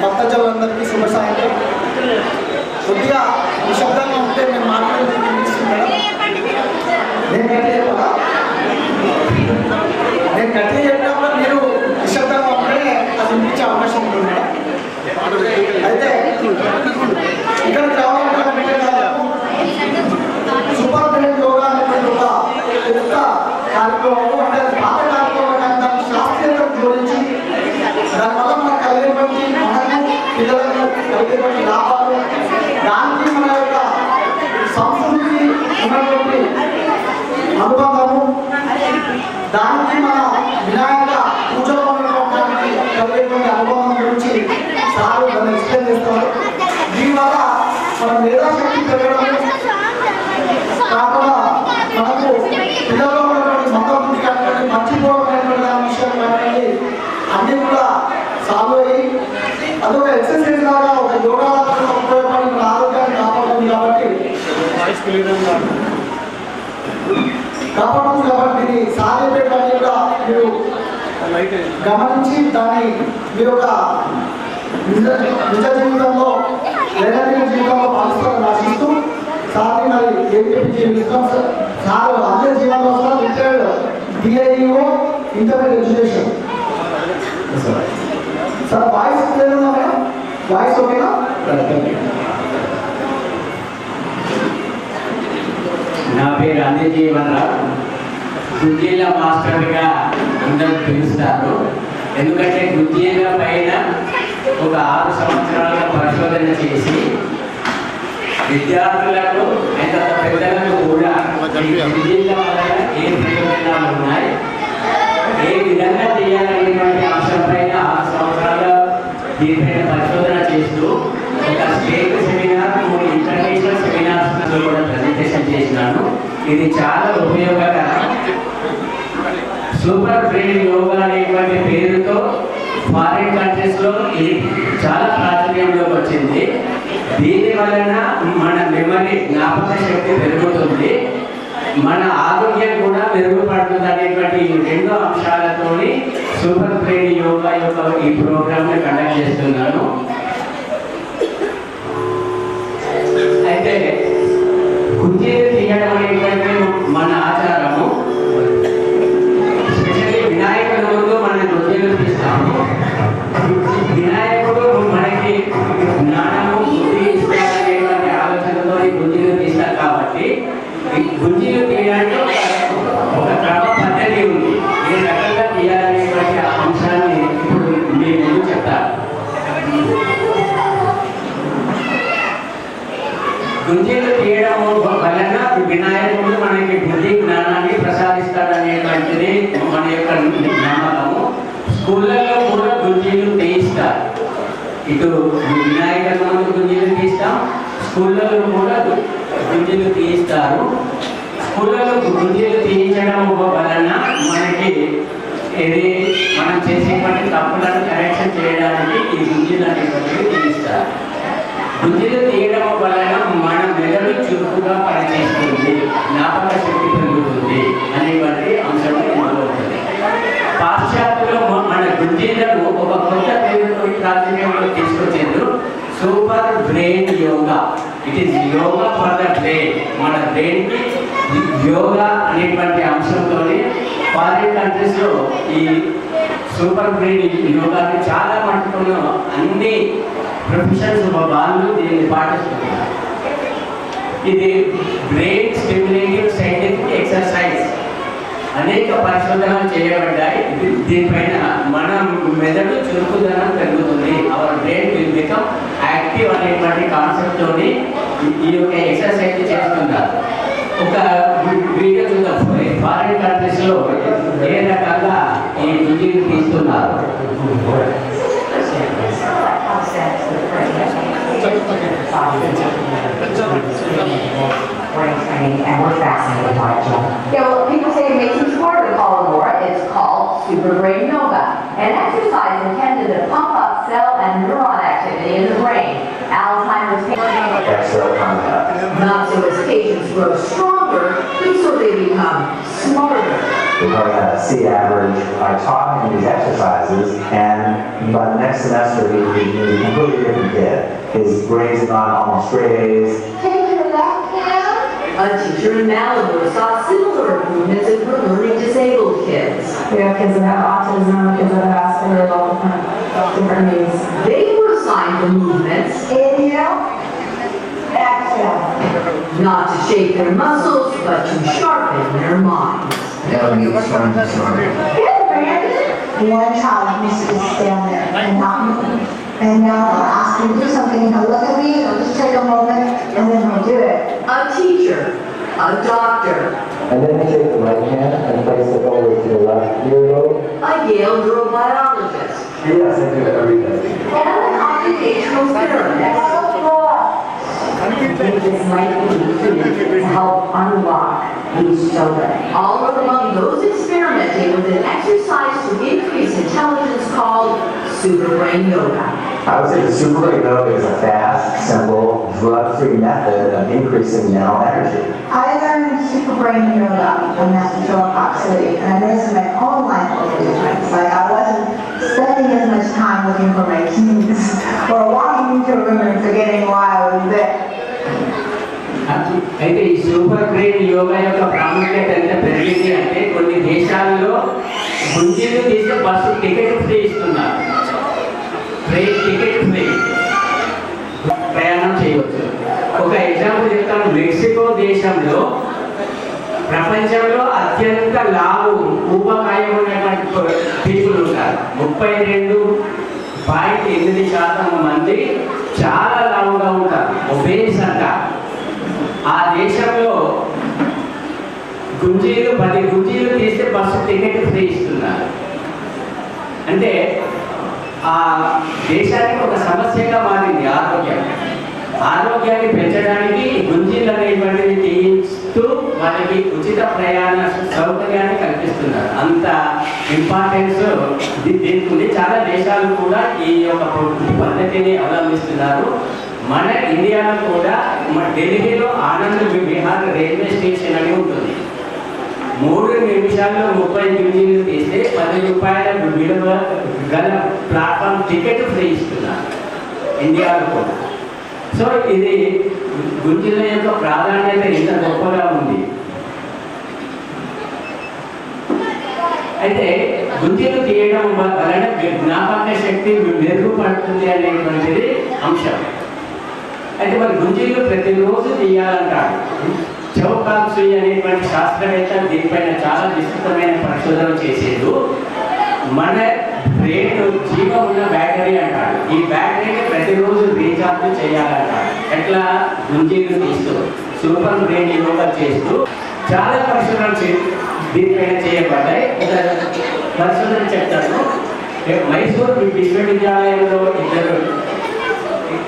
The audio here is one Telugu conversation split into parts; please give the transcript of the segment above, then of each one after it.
భక్తజనులందరికీ శుభ సాయంత్రం. కొద్దిగా నిశ్శబ్దంగా ఉంటే నేను మాట్లాడేది వినిపిస్తుంది మేడం. నేను గట్టిగా చెప్పినప్పుడు మీరు నిశ్శబ్దంగా ఉంటే అది వినిపించే అవకాశం ఉంటుంది మేడం. అయితే ఇక్కడికి రావాలంటే సూపర్ బ్రెయిన్ యోగా అనేటువంటి ఒక కొత్త కార్యక్రమం, అంటే పాత కార్యక్రమం కానీ దాన్ని శాస్త్రీయంగా జోడించి దానివల్ల మనకు కలిగేటువంటి పిల్లలకు కలిగేటువంటి లాభాలు, దానికి మన యొక్క సంస్కృతికి ఉన్నటువంటి అనుబంధము, దానికి మన వినాయక పూజలో ఉన్నటువంటి కలిగేటువంటి అనుభవం గురించి సార్ దాన్ని ఎక్స్ప్లెయిన్ చేస్తారు. దీనివల్ల మన మేధాశక్తి పెరగడం కాకుండా మనకు పిల్లల్లో ఉన్నటువంటి మత బుద్ధి కానీ మర్చిపోవడం అనేటువంటి దాని విషయంలో కాపాడుతుంది. కాబట్టి దీన్ని సాధ్యపేటని కూడా మీరు గమనించి దాన్ని మీ యొక్క నిజ జీవితంలో దైనందిన జీవితంలో పాలిస్తారని ఆశిస్తూ సార్ని మరి ఏపీ జీవితం సార్ అందరి జీవనంలో sir retired DIO intermediate education. Sir voice clear ఉందా మేడం? వాయిస్ ఓకేనా? నా పేరు అందజీవనరావు. గుజ్జీల మాస్టర్గా అందరూ పిలుస్తారు. ఎందుకంటే గుజ్జీల పైన ఒక 6 సంవత్సరాలుగా పరిశోధన చేసి విద్యార్థులకు ఎంత పెద్దలకు కూడా గుజ్జీల వల్ల ఏ ప్రయోజనాలు ఉన్నాయి, ఏ విధంగా చేయాలనేటువంటి అంశంపైన 6 సంవత్సరాలుగా దీనిపైన పరిశోధన చేస్తూ ఒక స్టేట్ సెమినార్, 3 ఇంటర్నేషనల్ సెమినార్స్ కూడా ప్రజెంటేషన్ చేసినాను. ఇది చాలా ఉపయోగకరం. సూపర్ బ్రెయిన్ యోగా అనేటువంటి పేరుతో ఫారిన్ కంట్రీస్లో ఇది చాలా ప్రాచుర్యంలోకి వచ్చింది. దీని వలన మన మెమరీ, జ్ఞాపక శక్తి పెరుగుతుంది, మన ఆరోగ్యం కూడా మెరుగుపడుతుంది అనేటువంటి ఈ 2 అంశాలతోని సూపర్ బ్రెయిన్ యోగా యొక్క ఈ ప్రోగ్రామ్ని కండక్ట్ చేస్తున్నాను. అయితే గుజ్జీలు తీయడం అనేటువంటి మన ఆచారము. స్పెషల్లీ వినాయకుడి ముందు మనం గుజ్జీలు తీస్తాము. వినాయకుడు మనకి జ్ఞానము, బుద్ధి ఇస్తారనేటువంటి ఆలోచనతో గుజ్జీలు తీస్తారు. కాబట్టి ఈ గుజ్జీలు తీయడానికి ఒక క్రమ పద్ధతి ఉంది. ఏ రకంగా తీయాలనేటువంటి అంశాన్ని ఇప్పుడు మీ ముందు చెప్తారు. గుజ్జీలు తీయడం వలన వినాయకుడు మనకి బుద్ధి, జ్ఞానాన్ని ప్రసాదిస్తాడనేటువంటిది మన యొక్క నమ్మకము. స్కూళ్ళల్లో కూడా గుజ్జీలు తీయిస్తారు. ఇటు వినాయకుడి ముందు గుజ్జీలు తీస్తాం, స్కూళ్ళలో కూడా గుజ్జీలు తీయిస్తారు. స్కూళ్ళలో గుజ్జీలు తీయించడం వలన మనకి ఇది మనం చేసేటువంటి తప్పులను కరెక్షన్ చేయడానికి ఈ గుజ్జీలు అనేటువంటివి తీయిస్తారు. గుజ్జీలు తీయడం వలన మన మెదడు చురుకుగా పనిచేస్తుంది, జ్ఞాపక శక్తి పెరుగుతుంది అనేటువంటి అంశం ఉంటుంది. పాశ్చాత్యంలో మన గుజ్జీలను ఒక కొత్త పేరుతో ప్రాచుర్యంలో తీసుకొచ్చేందుకు super brain yoga. It is yoga for the brain. మన బ్రెయిన్కి యోగా అనేటువంటి అంశంతో ఫారిన్ కంట్రీస్లో ఈ సూపర్ బ్రెయిన్ యోగాని చాలా మట్టుకున్న అన్ని ప్రొఫెషన్స్ వాళ్ళు దీన్ని పాటిస్తున్నారు. ఇది బ్రెయిన్ స్టిమ్యులేటివ్ సైంటిఫిక్ ఎక్సర్సైజ్. అనేక పరిశోధనలు చేయబడ్డాయి. దీనిపైన మన మెదడు చురుకుదనం పెరుగుతుంది. Our brain will become active అనేటువంటి కాన్సెప్ట్తో ఈ యొక్క ఎక్సర్సైజ్ చేస్తున్నారు. ఒక వీడియో చూద్దాం. ఫారిన్ కంట్రీస్లో ఏ రకంగా ఈ గుజ్జీలు తీస్తున్నారు. Brain training, and we're fascinated by it. Yeah, well, people say it makes you smarter to call it more. It's called super brain yoga, an exercise intended to pump up cell and neuron activity in the brain. Alzheimer's patients, not so as patients grow stronger, but so they become smarter. We're going to see average. I taught him these exercises, and by the next semester, he's a completely different kid. His grades have gone almost straight A's. Take your left hand. A teacher in Malibu saw similar improvements in her learning disabled kids. We have kids that have autism, kids that have Asperger's, all different needs. They were assigned the movements, Inhale, exhale. not to shake their muscles, but to sharpen their minds. One child needs to just stand there and not move. And now I'll ask him to do something, he'll look at me, he'll just take a moment, and then he'll do it. A teacher, a doctor, And then you take the right hand and place it over to the left ear lobe. a Yale neurobiologist, Yes, I do it every day. and an occupational therapist. This might be to help unlock these children. All are among those experimenting with an exercise to increase intelligence called Super Brain Yoga? I would say the Super Brain Yoga is a fast, simple, drug-free method of increasing mental energy. I learned Super Brain Yoga from Master Philip Oxley, and I noticed my own life was different. Like I wasn't spending as much time looking for my keys or walking into a room and forgetting why I was there. అయితే ఈ సూపర్ బ్రెయిన్ యోగా యొక్క ప్రాముఖ్యత ఎంత పెరిగింది అంటే కొన్ని దేశాల్లో గుంజీలు తీసే బస్సు టికెట్ ఫ్రీ ఇస్తున్నారు. ట్రైన్ టికెట్ ఫ్రీ ప్రయాణం చేయవచ్చు. ఒక ఎగ్జాంపుల్ చెప్తాను. మెక్సికో దేశంలో ప్రపంచంలో అత్యంత లావు ఊబకాయం ఉన్నటువంటి పీపుల్ ఉంటారు. 32.8% మంది చాలా లావుగా ఉంటారు, ఒబేస్ అంటారు. ఆ దేశంలో గుంజీలు 10 గుంజీలు తీస్తే బస్సు టికెట్ ఫ్రీ ఇస్తున్నారు. అంటే ఆ దేశానికి ఒక సమస్యగా మారింది ఆరోగ్యం. ఆరోగ్యాన్ని పెంచడానికి గుంజీలు అనేటువంటివి తీయిస్తూ వాళ్ళకి ఉచిత ప్రయాణ సౌకర్యాన్ని కల్పిస్తున్నారు. అంత ఇంపార్టెన్స్ దీనికి ఉంది. చాలా దేశాలు కూడా ఈ యొక్క పద్ధతిని అవలంబిస్తున్నారు. మన ఇండియాలో కూడా మన ఢిల్లీలో ఆనంద్ విహార్ రైల్వే స్టేషన్ అని ఉంటుంది. 3 నిమిషాల్లో 30 గుంజీలు తీస్తే 10 రూపాయల విలువ గల ప్లాట్ఫామ్ టికెట్ ఫ్రీ ఇస్తున్నారు ఇండియాలో కూడా. సో ఇది గుంజీల యొక్క ప్రాధాన్యత ఇంత గొప్పగా ఉంది. అయితే గుంజీలు తీయడం వలన జ్ఞాపక శక్తి మెరుగుపడుతుంది అనేటువంటిది అంశం. అయితే మరి గుంజీలు ప్రతిరోజు తీయాలంటారు. చౌకాక్సీ అనేటువంటి శాస్త్రవేత్త దీనిపైన చాలా విస్తృతమైన పరిశోధన చేసేది. మన బ్రెయిన్ జీవం ఉన్న బ్యాటరీ అంటారు. ఈ బ్యాటరీని ప్రతిరోజు రీఛార్జ్ చేయాలంటారు. ఎట్లా? గుంజీలు తీస్తూ సూపర్ బ్రెయిన్ యోగా చేస్తూ చాలా పరిశోధనలు దీనిపైన చేయబడ్డాయి. పరిశోధన చెప్తాను. మైసూర్ విశ్వవిద్యాలయంలో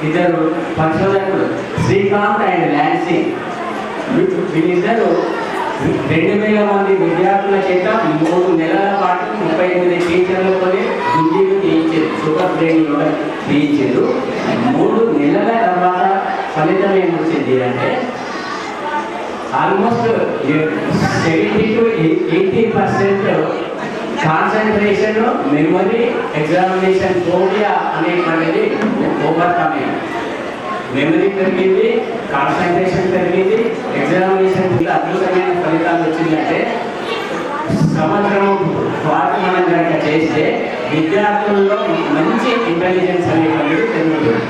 ఇద్దరు పరిశోధకులు శ్రీకాంత్ అండ్ ల్యాన్సీ వీళ్ళిద్దరూ 2000 మంది విద్యార్థుల చేత 3 నెలల పాటు 38 టీచర్లతో గుంజీలు తీయించారు. సూపర్ బ్రెయిన్ యోగా తీయించారు. 3 నెలల తర్వాత ఫలితం ఏమొచ్చింది అంటే almost 70 to 80% concentration, memory, examination phobia అనేటువంటిది ఓవర్కమ్ అయింది. మెమరీ పెరిగింది, కాన్సన్ట్రేషన్ పెరిగింది, ఎగ్జామినేషన్ అద్భుతమైన ఫలితాలు వచ్చిందంటే సంవత్సరం పాటు మనం కనుక చేస్తే విద్యార్థుల్లో మంచి ఇంటెలిజెన్స్ అనేటువంటిది పెరుగుతుంది.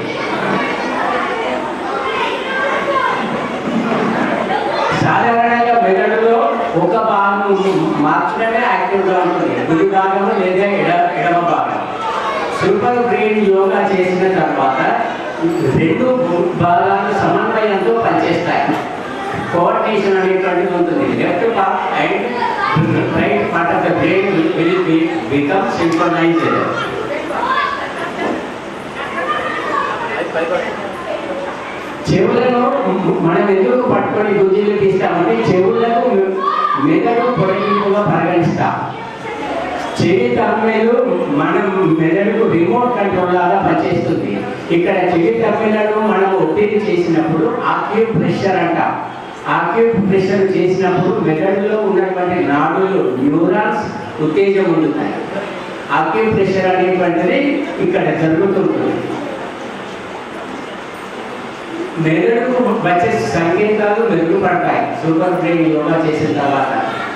సాధారణంగా మెదడులో ఒక భాగం మాత్రమే యాక్టివ్గా ఉంటుంది, కుడి భాగము లేదా ఎడమ భాగం. సూపర్ బ్రెయిన్ యోగా చేసిన తర్వాత 2 భాగాలు సమన్వయంతో పనిచేస్తాయి. కోఆర్డినేషన్ అనేటువంటిది ఉంటుంది. Left part and right part of the brain will become synchronised. చెవులను మనం ఎందుకు పట్టుకొని గుంజీలు తీస్తామంటే చెవులకు మెదడు పొడిగింపుగా పరిగణిస్తాం. చెవి తమ్మెలు మనం మెదడుకు రిమోట్ కంట్రోల్ లాగా పనిచేస్తుంది. ఇక్కడ చెవి తమ్మెలను మనం ఒత్తిడి చేసినప్పుడు ఆక్యుప్రెషర్ అంటాం. ఆక్యుప్రెషర్ చేసినప్పుడు మెదడులో ఉన్నటువంటి నాడులు న్యూరాన్స్ ఉత్తేజం పొందుతాయి. ఆక్యుప్రెషర్ అనేటువంటిది ఇక్కడ జరుగుతుంటుంది. మెదడుకు వచ్చే సంకేతాలు మెరుగుపడతాయి సూపర్ బ్రెయిన్ యోగా చేసిన తర్వాత.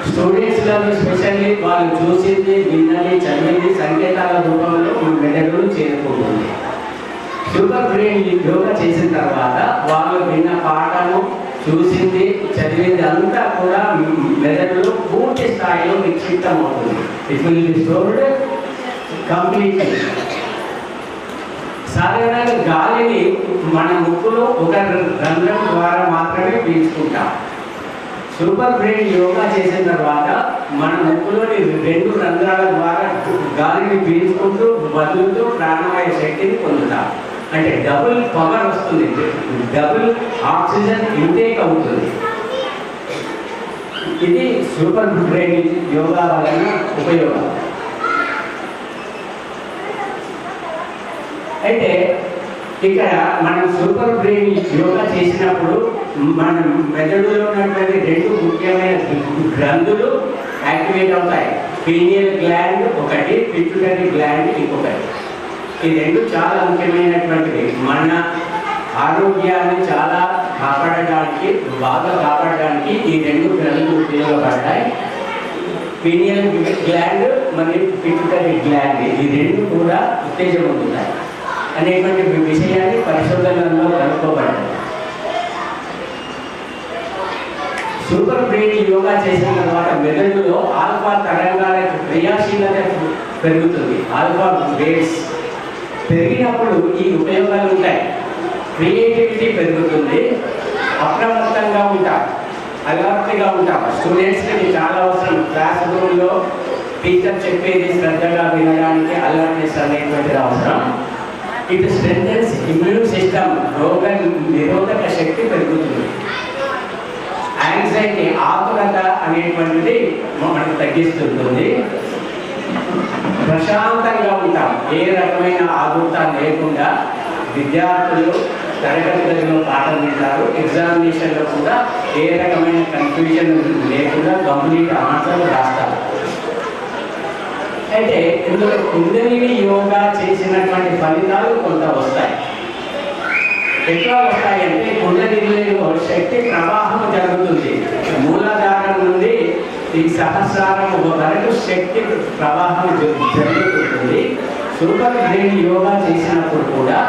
స్టూడెంట్స్లో స్పెషల్లీ వాళ్ళు చూసింది, విన్నది, చదివింది సంకేతాల రూపంలో మెదడులు చేరుకుంటుంది. సూపర్ బ్రెయిన్ యోగా చేసిన తర్వాత వాళ్ళు విన్న పాఠము, చూసింది, చదివింది అంతా కూడా మెదడులో పూర్తి స్థాయిలో నిక్షిప్తం అవుతుంది. It will be stored completely. సాధారణంగా గాలిని మన ముక్కులో ఒక రంధ్రం ద్వారా మాత్రమే పీల్చుకుంటాం. సూపర్ బ్రెయిన్ యోగా చేసిన తర్వాత మన ముక్కులోని 2 రంధ్రాల ద్వారా గాలిని పీల్చుకుంటూ వదులుతూ ప్రాణవాయు శక్తిని పొందుతాం. అంటే డబుల్ పవర్ వస్తుంది, డబుల్ ఆక్సిజన్ ఇంటేక్ అవుతుంది. ఇది సూపర్ బ్రెయిన్ యోగా వలన ఉపయోగం. అయితే ఇక్కడ మనం సూపర్ బ్రెయిన్ యోగా చేసినప్పుడు మన మెదడులో ఉన్నటువంటి 2 ముఖ్యమైన గ్రంథులు యాక్టివేట్ అవుతాయి. పీనియల్ గ్లాండ్ ఒకటి, పిట్యూటరీ గ్లాండ్ ఇంకొకటి. ఈ 2 చాలా ముఖ్యమైనటువంటివి. మన ఆరోగ్యాన్ని చాలా బాగా కాపాడడానికి ఈ 2 గ్రంథులు ఉపయోగపడతాయి. పీనియల్ గ్లాండ్ మరియు పిట్యూటరీ గ్లాండ్ ఈ 2 కూడా ఉత్తేజమవుతాయి అనేటువంటి విషయాన్ని పరిశోధనలో కనుక్కోబడ్డాయి. సూపర్ బ్రెయిన్ యోగా చేసిన తర్వాత మెదడులో ఆల్ఫా తరంగాల క్రియాశీలత పెరుగుతుంది. ఆల్ఫా వేవ్స్ పెరిగినప్పుడు ఈ ఉపయోగాలు ఉంటాయి. క్రియేటివిటీ పెరుగుతుంది, అప్రమత్తంగా ఉంటాం, అలర్ట్గా ఉంటాం. స్టూడెంట్స్కి చాలా అవసరం. క్లాస్ రూమ్లో టీచర్ చెప్పేది శ్రద్ధగా వినడానికి అలర్ట్నెస్ అనేటువంటిది అవసరం. ఇట్ స్ట్రెంథెన్స్ ఇమ్యూన్ సిస్టమ్, రోగ నిరోధక శక్తి పెరుగుతుంది. యాంగ్జైటీ, ఆతురత అనేటువంటిది మనకు తగ్గిస్తుంటుంది. ప్రశాంతంగా ఉంటాం, ఏ రకమైన ఆదుర్త లేకుండా విద్యార్థులు తరగతి గదిలో పాఠం వింటారు. ఎగ్జామినేషన్లో కూడా ఏ రకమైన కన్ఫ్యూజన్ లేకుండా కంప్లీట్ ఆన్సర్లు రాస్తారు. అయితే ఇందులో కుండలిని యోగా చేసినటువంటి ఫలితాలు కొంత వస్తాయి. ఎట్లా వస్తాయంటే కుండలినిలో శక్తి ప్రవాహం జరుగుతుంది. మూలాధారం నుండి ఈ సహస్రారం వరకు శక్తి ప్రవాహం జరుగుతుంది. సూపర్ బ్రెయిన్ యోగా చేసినప్పుడు కూడా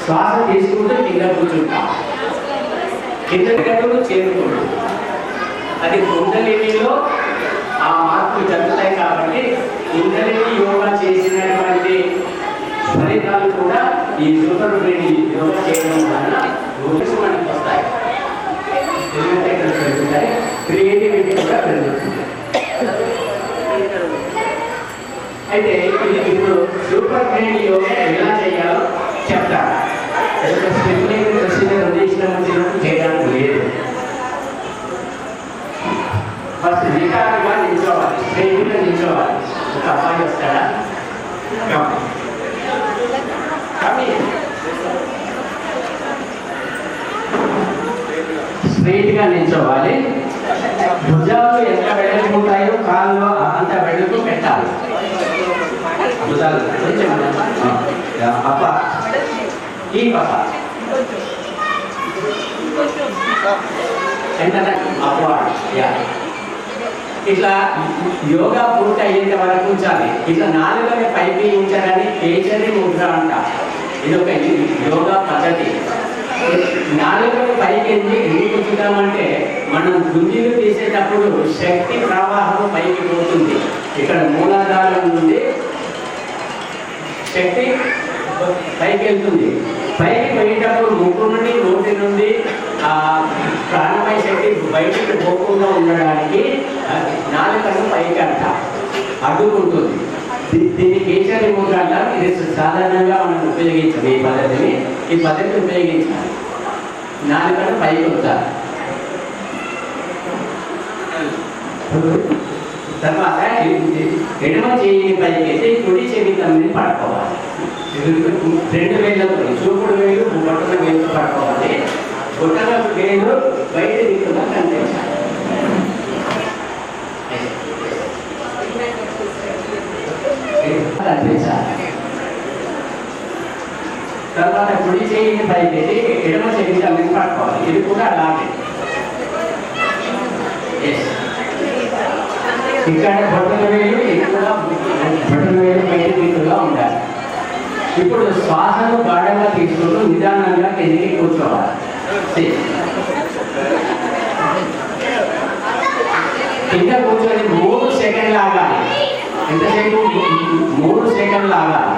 శ్వాస తీసుకుంటూ కింద కూర్చుంటాం, కింద చేరుకుంటాం. అది కుండలినిలో ఆ మార్పులు జరుగుతాయి. కాబట్టి కుండలిని యోగా చేసినటువంటి ఫలితాలు కూడా ఈ సూపర్ బ్రెయిన్ యోగా చేయడం వలన మనకి వస్తాయి. పెరుగుతాయి, క్రియేటివిటీ కూడా పెరుగుతుంది. అయితే ఇది ఇప్పుడు సూపర్ బ్రెయిన్ యోగా ఎలా చేయాలో చెప్తాను. స్పెసిఫిక్ ప్రొసీజర్ ఉద్దేశించినప్పుడు చేయడానికి లేదు. ఫస్ట్ నిటారుగా నిల్చోవాలి, స్ట్రైట్గా నిల్చోవాలి. ఒక అబ్బాయి వస్తాడా? స్ట్రైట్గా నిల్చోవాలి. భుజాలు ఎంత వెడల్పుంటాయో కాళ్ళు అంత వెడల్పు పెట్టాలి. భుజాలు అప్ప ఈ పక్క ఎంత అప్వార్డ్. ఇట్లా యోగా పూర్తి అయ్యేంత వరకు ఉంచాలి. ఇట్లా నాలుగని పైకి ఉంచాలని కేచరి ముద్ర అంట. ఇది ఒక యోగా పద్ధతి. నాలుగని పైకి ఎందుకు ఉంచుతామంటే మనం గుంజీలు తీసేటప్పుడు శక్తి ప్రవాహం పైకి పోతుంది. ఇక్కడ మూలాధారం నుండి శక్తి పైకి వెళ్తుంది. పైకి పోయేటప్పుడు ముక్కు నుండి నోటి నుండి ఆ ప్రాణమయ శక్తి బయటికి పోకుండా ఉండడానికి నాలుకను పైకి అంట అడ్డుకుంటుంది. దీన్ని కేశరి ముద్ర అంటారు. ఇది సాధారణంగా మనం ఉపయోగించాలి. ఈ పద్ధతిని ఉపయోగించాలి. నాలుకను పైకి ఉంచాలి. తర్వాత ఎడమ చేయి పైకి అయితే కుడి చెవి తమ్మిని పట్టుకోవాలి. 2 వేలతో చూపుడు వేలు బొట్టన వేలుతో పట్టుకోవాలి. బొట్టన వేలు బయట దిక్కుగా కనిపించాలి. తర్వాత కుడి చేయిని పైకి ఎడమ చేయి తమ్మిని పట్టుకోవాలి. ఇది కూడా అలాగే. ఇక్కడ బొట్టన వేలు ఎక్కువగా బొట్టన వేలు బయట దిక్కుగా ఉండాలి. ఇప్పుడు శ్వాసను గాఢంగా తీసుకుంటూ నిదానంగా కిందికి కూర్చోవాలి. కింద కూర్చొని 3 సెకండ్లు ఆగాలి. ఎంతసేపు? 3 సెకండ్లు ఆగాలి.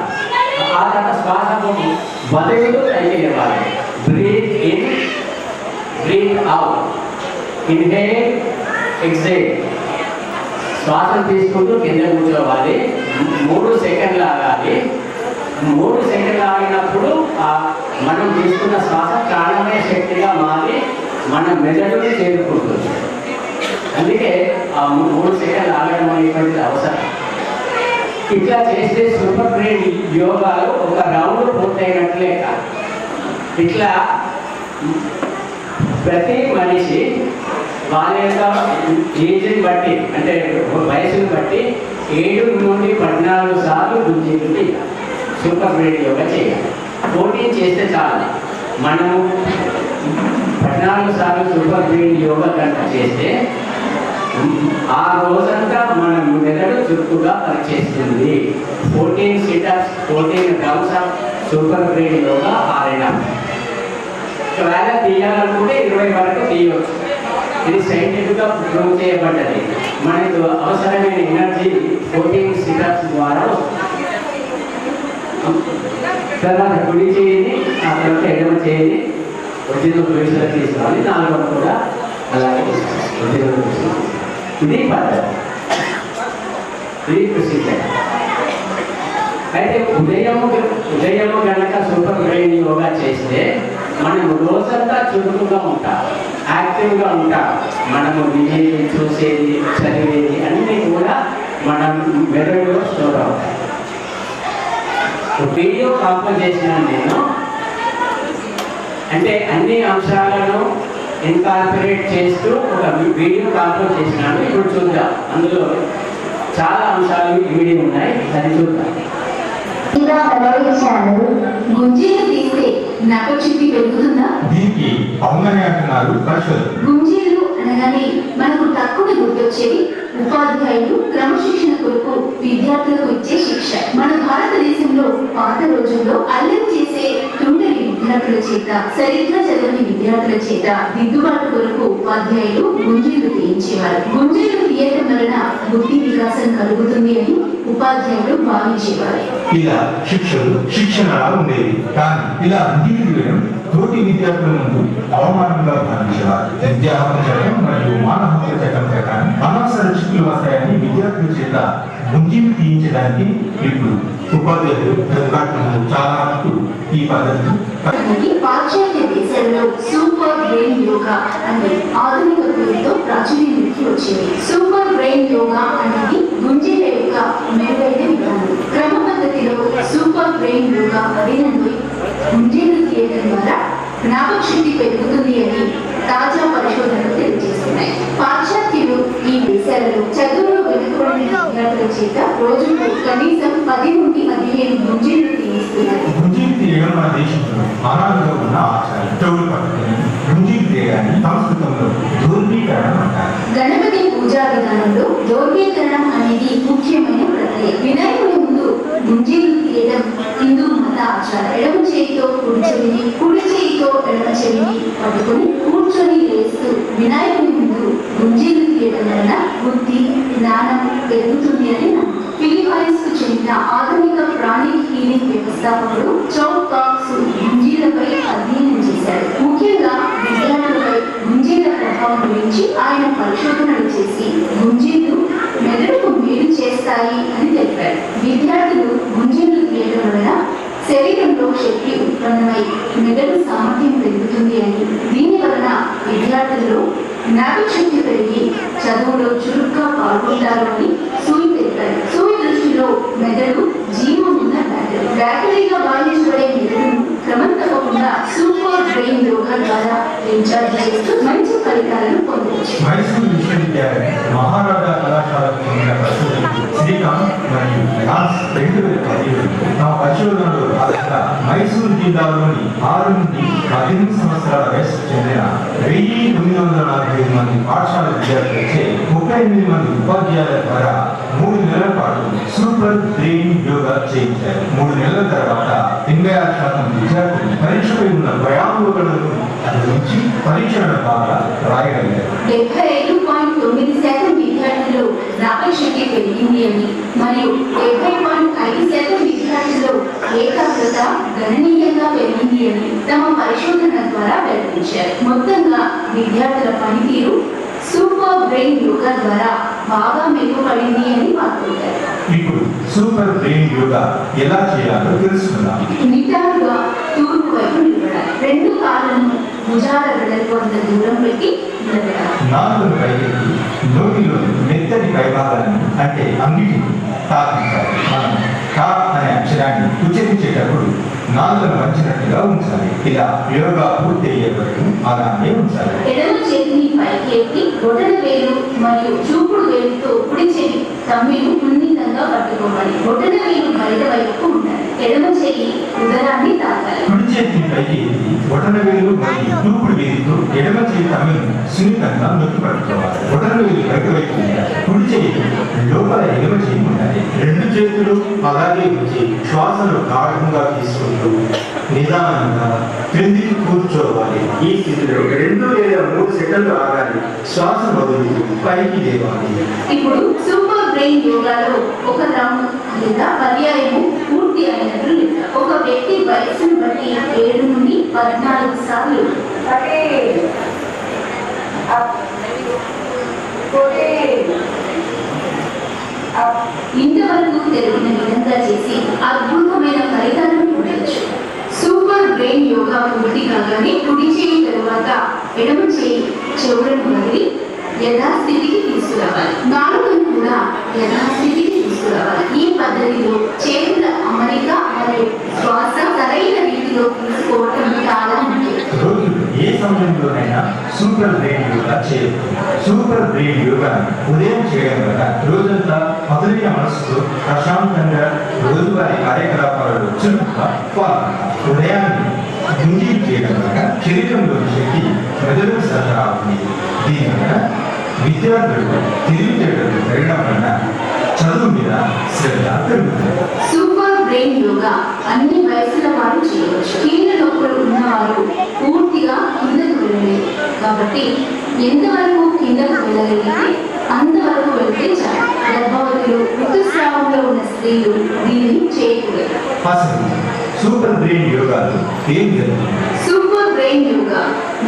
ఆ తర్వాత శ్వాస వదులుతూ పైకి లేవాలి. Breathe in, breathe out. Inhale, exhale. శ్వాసను తీసుకుంటూ కింద కూర్చోవాలి. 3 సెకండ్లు ఆగాలి. 3 సెకండ్లు ఆగినప్పుడు మనం తీసుకున్న శ్వాస ప్రాణమయ శక్తిగా మారి మన మెదడుని చేరుకుంటుంది. అందుకే ఆ 3 సెకండ్లు ఆగడం అనేటువంటిది అవసరం. ఇట్లా చేస్తే సూపర్ బ్రెయిన్ యోగాలు ఒక రౌండ్ పూర్తయినట్లే కాదు. ఇట్లా ప్రతి మనిషి వాళ్ళ యొక్క ఏజ్ని బట్టి అంటే వయసుని బట్టి 7 నుండి 14 సార్లు గుంజీలు సూపర్ బ్రెయిన్ యోగా చేయాలి. 14 చేస్తే చాలు. మనము 14 సార్లు సూపర్ బ్రెయిన్ యోగా కనుక చేస్తే ఆ రోజంతా మన మెదడు చురుకుగా పనిచేస్తుంది. 14 sit-ups, 14 rounds of super brain yoga ఆడడం. ఒకవేళ తీయాలనుకుంటే 20 వరకు తీయవచ్చు. ఇది సైంటిఫిక్గా ప్రూవ్ చేయబడ్డది. మనకు అవసరమైన ఎనర్జీ 14 సిటప్స్ ద్వారా తర్వాత కుడి చేయండి, ఆ తర్వాత ఎడమ చేయండి ఒరిజినల్ పొజిషన్లో తీసుకోవాలి. 4వ కూడా అలాగే ఒరిజినల్ పొజిషన్. ఇది పద్ధతి, ఇది ప్రొసీజర్. అయితే ఉదయము కనుక సూపర్ బ్రెయిన్ యోగా చేస్తే మనము రోజంతా చురుకుగా ఉంటాం, యాక్టివ్గా ఉంటాం. మనము వినేది, చూసేది, చదివేది అన్నీ కూడా మనం మెదడులో స్టోర్ అవుతాయి. వీడియో కాంపోజ్ చేసినాను నేను, అంటే అన్ని అంశాలను ఇన్కార్పొరేట్ చేస్తూ ఒక వీడియో కాంపోజ్ చేసినాను. ఇప్పుడు చూద్దాం, అందులో చాలా అంశాలు వీడియో ఉన్నాయి, అది చూద్దాం. ఇలా వెల్లడించారు. గుంజీలు తీస్తే నగచుట్టి పెరుగుతుందా? దీనికి అవునని అంటున్నారు పరిశోధకులు. గుంజీలు అనగానే మనకు తక్కువ గుర్తొచ్చేది ఉపాధ్యాయులు క్రమశిక్షణ కొరకు విద్యార్థులకు ఇచ్చే శిక్ష. మన భారతదేశంలో పాత రోజుల్లో అల్లరి చేసే తుండలి విద్యార్థుల చేత, సరిగ్గా చదవని విద్యార్థుల చేత దిద్దుబాటు కొరకు ఉపాధ్యాయులు గుంజీలు తీయించేవారు. గుంజీలు తీయటం వలన బుద్ధి వికాసం కలుగుతుంది అని ఉపాధ్యాయులు భావించేవారు. ఇలా శిక్షలు శిక్షణలా ఉండేది, కానీ ఇలా గుంజీలు తీయడం తోటి విద్యార్థుల ముందు అవమానంగా భావించేవారు. విద్యా హక్కు చట్టం మరియు మానవ హక్కుల చట్టం ప్రకారం అనవసర చిక్కులు వస్తాయని విద్యార్థుల చేత గుంజీలు తీయించడానికి ఇప్పుడు ఉపాధ్యాయులు చాలా మటుకు ఈ పద్ధతిని పాశ్చాత్య దేశాల్లో సూపర్ బ్రెయిన్ యోగా అనే ఆధునిక పేరుతో ప్రాచుర్యంలోకి వచ్చింది. సూపర్ బ్రెయిన్ యోగా అనేది గుంజీల యొక్క మెరుగైన విధానం. క్రమ పద్ధతిలో సూపర్ బ్రెయిన్ యోగా అదేనండి గుంజీలు తీయడం ద్వారా జ్ఞాపక శక్తి పెరుగుతుంది అని తాజా పరిశోధనలు తెలియజేస్తున్నాయి. పాశ్చాత్యులు ఈ దేశాలలో చదువులో వెనుకబడిన విద్యార్థుల చేత రోజుకు కనీసం 10 నుండి 15 గుంజీలు తీయిస్తున్నారు. గుంజీలు తీయడం మన దేశంలో అనాదిగా ఉన్న ఆచారం. చెవులు పట్టుకుని గుంజీలు తీయడాన్ని సంస్కృతంలో ధూర్వీకరణం అంటారు. గణపతి పూజా విధానంలో దౌర్వీకరణం అనేది ముఖ్యమైన ప్రక్రియ. వినాయకుడి ముందు గుంజీలు తీయడం హిందూ మత ఆచారం. ఎడమ చేతితో కుడి చెవిని, కుడి చేతితో ఎడమ చెవిని పట్టుకుని కూర్చొని లేస్తూ వినాయకుడి ముందు గుంజీలు తీయడం వలన బుద్ధి, జ్ఞానం పెరుగుతుంది అని నమ్మకం. ఫిలిపైన్స్ కు చెందిన ఆధునిక ప్రాణి హీలింగ్ వ్యవస్థాపకుడు చౌక్ కాక్స్ గుంజీలపై అధ్యయనం చేశారు. ముఖ్యంగా విద్యార్థులపై గుంజీల ప్రభావం గురించి ఆయన పరిశోధనలు చేసి గుంజీలు మెదడుకు మేలు చేస్తాయి అని తెలిపారు. విద్యార్థులు గుంజీలు తీయడం వలన శరీరంలో శక్తి ఉత్పన్నమై మెదడు సామర్థ్యం పెరుగుతుంది అని, దీని వలన విద్యార్థుల్లో జ్ఞాపక శక్తి పెరిగి చదువులో చురుగ్గా పాల్గొంటారు అని సూయి తెలిపారు. సూయి దృష్టిలో మెదడు జీవం ఉన్న బ్యాటరీగా భావించబడే మెదడును క్రమం తప్పకుండా సూపర్ బ్రెయిన్ యోగా ద్వారా రీఛార్జ్ చేస్తూ మంచి ఫలితాలను పొందవచ్చు. మైసూరు విశ్వవిద్యాలయం మహారాజా కళాశాలకు చెందిన పరిశోధకులు శ్రీకాంత్ మరియు రాజ్ 2017 తమ పరిశోధనలో భాగంగా మైసూరు జిల్లాలోని 6 నుండి 18 సంవత్సరాల వయసు చెందిన 1945 మంది పాఠశాల విద్యార్థులచే 38 మంది ఉపాధ్యాయుల ద్వారా 3 నెలల పాటు సూపర్ బ్రెయిన్ యోగా చేయించారు. 3 నెలల తర్వాత 86% విద్యార్థులు పరీక్షపై ఉన్న భయాందోళనలను గురించి పరీక్షలను బాగా రాయగలిగారు. 75.9% విద్యార్థులు జ్ఞాపక శక్తి పెరిగింది అని మరియు 70.5% విద్యార్థులు ఏకాగ్రత గణనీయంగా పెరిగింది అని తమ పరిశోధన ద్వారా వెల్లడించారు. మొత్తంగా విద్యార్థుల పనితీరు సూపర్ బ్రెయిన్ యోగా ద్వారా బాగా మెరుగుపడింది అని వాపోయారు. ఇప్పుడు సూపర్ బ్రెయిన్ యోగా ఎలా చేయాలో తెలుసుకుందాం. నిటారుగా తూర్పు వైపు నిలబడాలి. 2 కాళ్ళను భుజాల వెడల్పు అంత దూరం పెట్టి నిలబడాలి. నాలుగు పైకెత్తి నోటిలో మెత్తని పైభాగాన్ని అంటే అన్నిటిని తాకించాలి. మనం కా అనే అక్షరాన్ని ఉచ్చరించేటప్పుడు నాలుగును వంచినట్టుగా ఉంచాలి. ఇలా యోగా పూర్తి అయ్యే వరకు అలానే ఉంచాలి. ఎడమ చేతిని పైకి ఎత్తి బొటన వేలు మరియు చూపుడు వేలుతో కుడి చేతి తమ్మిని సున్నితంగా పట్టుకోవాలి. బొటన వేలు బయట వైపు ఉండాలి. ఎడమ చేయి ఉదరాన్ని తాకాలి. కుడి చేతిని పైకి ఎత్తి బొటన వేలు మరియు చూపుడు వేలుతో ఎడమ చేతి తమ్మిని సున్నితంగా నొక్కి పట్టుకోవాలి. బొటన వేలు బయట వైపు ఉండాలి. కుడి చేయి లోపల ఎడమ చేయి ఉండాలి. రెండు చేతులు అలాగే ఉంచి శ్వాసను గాఢంగా తీసుకుంటూ నిదానంగా క్రిందికి కూర్చోవాలి. ఈ స్థితిలో 2 లేదా 3 సెకండ్లు ఆగాలి. శ్వాస వదులుతూ పైకి లేవాలి. ఇప్పుడు సూపర్ బ్రెయిన్ యోగాలో ఒక రౌండ్ లేదా పర్యాయము పూర్తి అయినట్లు లెక్క. ఒక వ్యక్తి వయసును బట్టి 7 నుండి 14 సార్లు ఇంతవరకు తెలిపిన విధంగా చేసి అద్భుతమైన ఫలితాలను పొందవచ్చు. సూపర్ బ్రెయిన్ యోగా పూర్తి కాగానే కుడి చేయి తరువాత ఎడమ చేయి చెవులను వదిలి యథాస్థితికి తీసుకురావాలి. నాలుకను కూడా యథాస్థితికి తీసుకురావాలి. ఈ పద్ధతిలో చేతుల అమరిక మరియు శ్వాస సరైన రీతిలో తీసుకోవటం చాలా ముఖ్యం. రోజు ఏ సమయంలోనైనా సూపర్ బ్రెయిన్ యోగా చేయవచ్చు. సూపర్ బ్రెయిన్ యోగా ఉదయం చేయడం వల్ల రోజంతా మొదలైన మనసుతో ప్రశాంతంగా రోజువారీ కార్యకలాపాలలో చురుకుగా పాల్గొంటారు. ఉదయాన్ని గుంజీలు చేయడం వల్ల శరీరంలోని శక్తి మెదడుకు సరఫరా అవుతుంది. దీనివల్ల విద్యార్థులకు తెలివితేటలు పెరగడం వలన చదువు మీద శ్రద్ధ పెరుగుతుంది. సూపర్ బ్రెయిన్ యోగా అన్ని వయసుల వారు చేయవచ్చు. కీళ్ళ నొప్పులు ఉన్నవారు పూర్తిగా కిందకు వెళ్ళలేదు కాబట్టి ఎంతవరకు కిందకు వెళ్ళగలిగితే అంతవరకు వెళ్తే చాలు. గర్భవతులు ఋతుస్రావంలో ఉన్న స్త్రీలు దీనిని చేయకూడదు. అసలు సూపర్ బ్రెయిన్ యోగాలు ఏం జరుగుతుంది? సూపర్ బ్రెయిన్ యోగా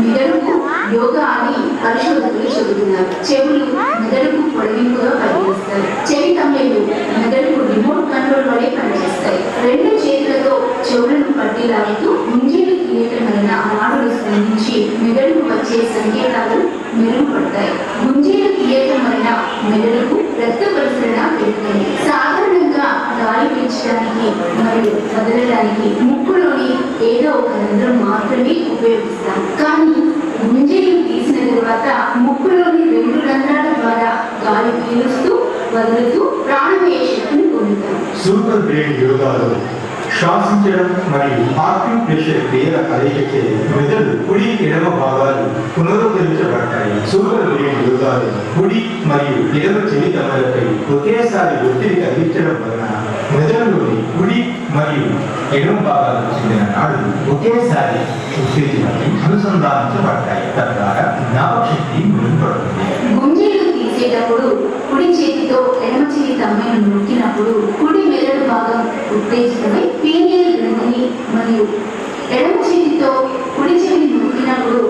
మెదడుకు యోగా అని పరిశోధకులు చెబుతున్నారు. చెవులు మెదడుకు పొడిగింపుగా పనిచేస్తాయి. చెవి తమ్మెలు మెదడుకు రిమోట్ కంట్రోల్ వలె పనిచేస్తాయి. 2 చేతులతో చెవులను పట్టి లాగుతూ గుంజీలు తీయటమైన నాడులు స్పందించి మెదడుకు వచ్చే సంకేతాలు మెరుగుపడతాయి. గుంజీలు తీయటం వలన మెదడుకు రక్త పరిసరణ పెరుగుతుంది. సాధారణంగా గాలి పీల్చడానికి మరియు వదలడానికి ముక్కులోని ఏదో ఒక రంధ్రం మాత్రమే ఉపయోగిస్తాం. కానీ గుంజీలు తీసిన తర్వాత ముక్కులోని 2 రంధ్రాల ద్వారా గాలి పీలుస్తూ వదులుతూ ప్రాణమయ శక్తిని పొందుతాం. సూపర్ బ్రెయిన్ యోగాలో శ్వాసించడం మరియు ఆక్యుప్రెషర్ క్రియల కలయికచే మెదడు కుడి ఎడమ భాగాలు పునరుద్ధరించబడతాయి. సూపర్ బ్రెయిన్ యోగాలు కుడి మరియు ఎడమ చెవి తమలపై ఒకేసారి ఒత్తిడి కలిగించడం వలన మెదడులోని కుడి మరియు ఎడమ భాగాలకు చెందిన నాడులు ఒకేసారి ఉత్తేజమై అనుసంధానించబడతాయి. తద్వారా జ్ఞాపక శక్తి మెరుగుపడుతుంది. గుంజీలు తీసేటప్పుడు కుడి చేతితో ఎడమ చేతి తమ్మెను నొక్కినప్పుడు కుడి మెదడు భాగం ఉత్తేజితమై పీనియల్ గ్రంథిని మరియు ఎడమ చేతితో కుడి చెవిని నొక్కినప్పుడు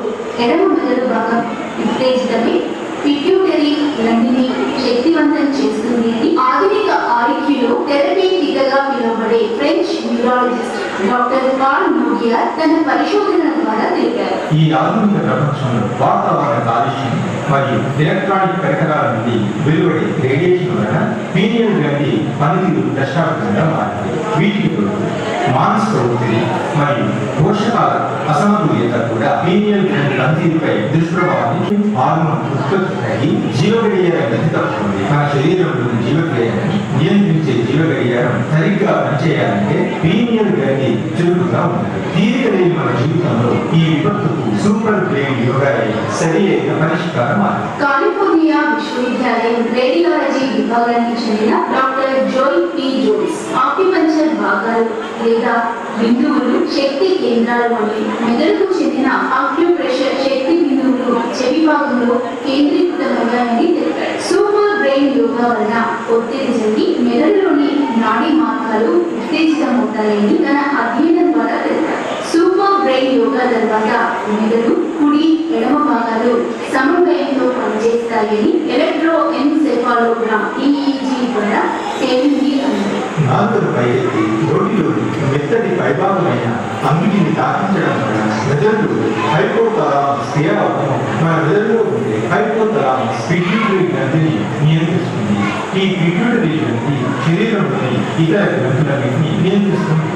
ఎడమ మెదడు భాగం ఉత్తేజితమై పిట్యూటరీ గ్రంథిని శక్తివంతం చేస్తుంది అని ఆధునిక ఆరోగ్యలో థెరపీటిక్గా పిలువబడే ఫ్రెంచ్ న్యూరాలజిస్ట్ డాక్టర్ కార్ల్ నోగియర్ తన పరిశోధన ద్వారా తెలిపారు. ఈ ఆధునిక ప్రపంచంలో వాతావరణ కాలుష్యం మరియు ఎలక్ట్రానిక్ పరికరాల నుండి వెలువడే రేడియేషన్ వలన పీనియల్ గ్రంథి పనితీరు ప్రశ్నార్థంగా మారింది. వీటికి మానసిక ఒత్తిడి మరియు పోషకాల అసమతుల్యత కూడా పీనియల్ గ్రంథి పనితీరుపై దుష్ప్రభావాన్ని హార్మోన్ ఉత్పత్తి తగ్గి జీవగడియారం గతి తప్పుతుంది. మన శరీరంలోని జీవక్రియలను నియంత్రించే జీవగడియారం సరిగ్గా పనిచేయాలంటే పీనియల్ గ్రంథి చురుకుగా ఉండాలి. తీరిక లేని మన జీవితంలో ఈ విపత్తుకు సూపర్ బ్రెయిన్ యోగా సరి అయిన పరిష్కారం. కాలిఫోర్నియా విశ్వవిద్యాలయం రేడియాలజీ విభాగానికి చెందిన doctor Joy P Jones acupuncture భాగాలు లేదా బిందువులు శక్తి కేంద్రాలు అని మెదడుకు చెందిన ఆక్యుప్రెషర్ శక్తి బిందువులు చెవి భాగంలో కేంద్రీకృతమయ్యాయని తెలిపారు. సూపర్ బ్రెయిన్ యోగా వలన ఒత్తిడి చెంది మెదడులోని నాడీ మార్గాలు ఉత్తేజితమవుతాయని తన అధ్యయనం ద్వారా తెలిపారు. సూపర్ బ్రెయిన్ యోగా తర్వాత మెదడు కుడి ఎడమ భాగాలు సమన్వయంతో పనిచేస్తాయని ఎలక్ట్రోఎన్సెఫాలోగ్రామ్ EEG ద్వారా తేలింది అన్నారు. నాలుగు పైకెత్తి నోటిలోని మెత్తటి విభాగమైన అంగిటిని తాకించడం వలన మెదడు హైపోథాలమస్ క్రియాత్మకం మన మెదడులో ఉండే హైపోథాలమస్ పిట్యూటరీ గ్రంథిని నియంత్రిస్తుంది. ఈ పిట్యూటరీ గ్రంథి శరీరంలోని ఇతర గ్రంథులన్నింటినీ నియంత్రిస్తుంది.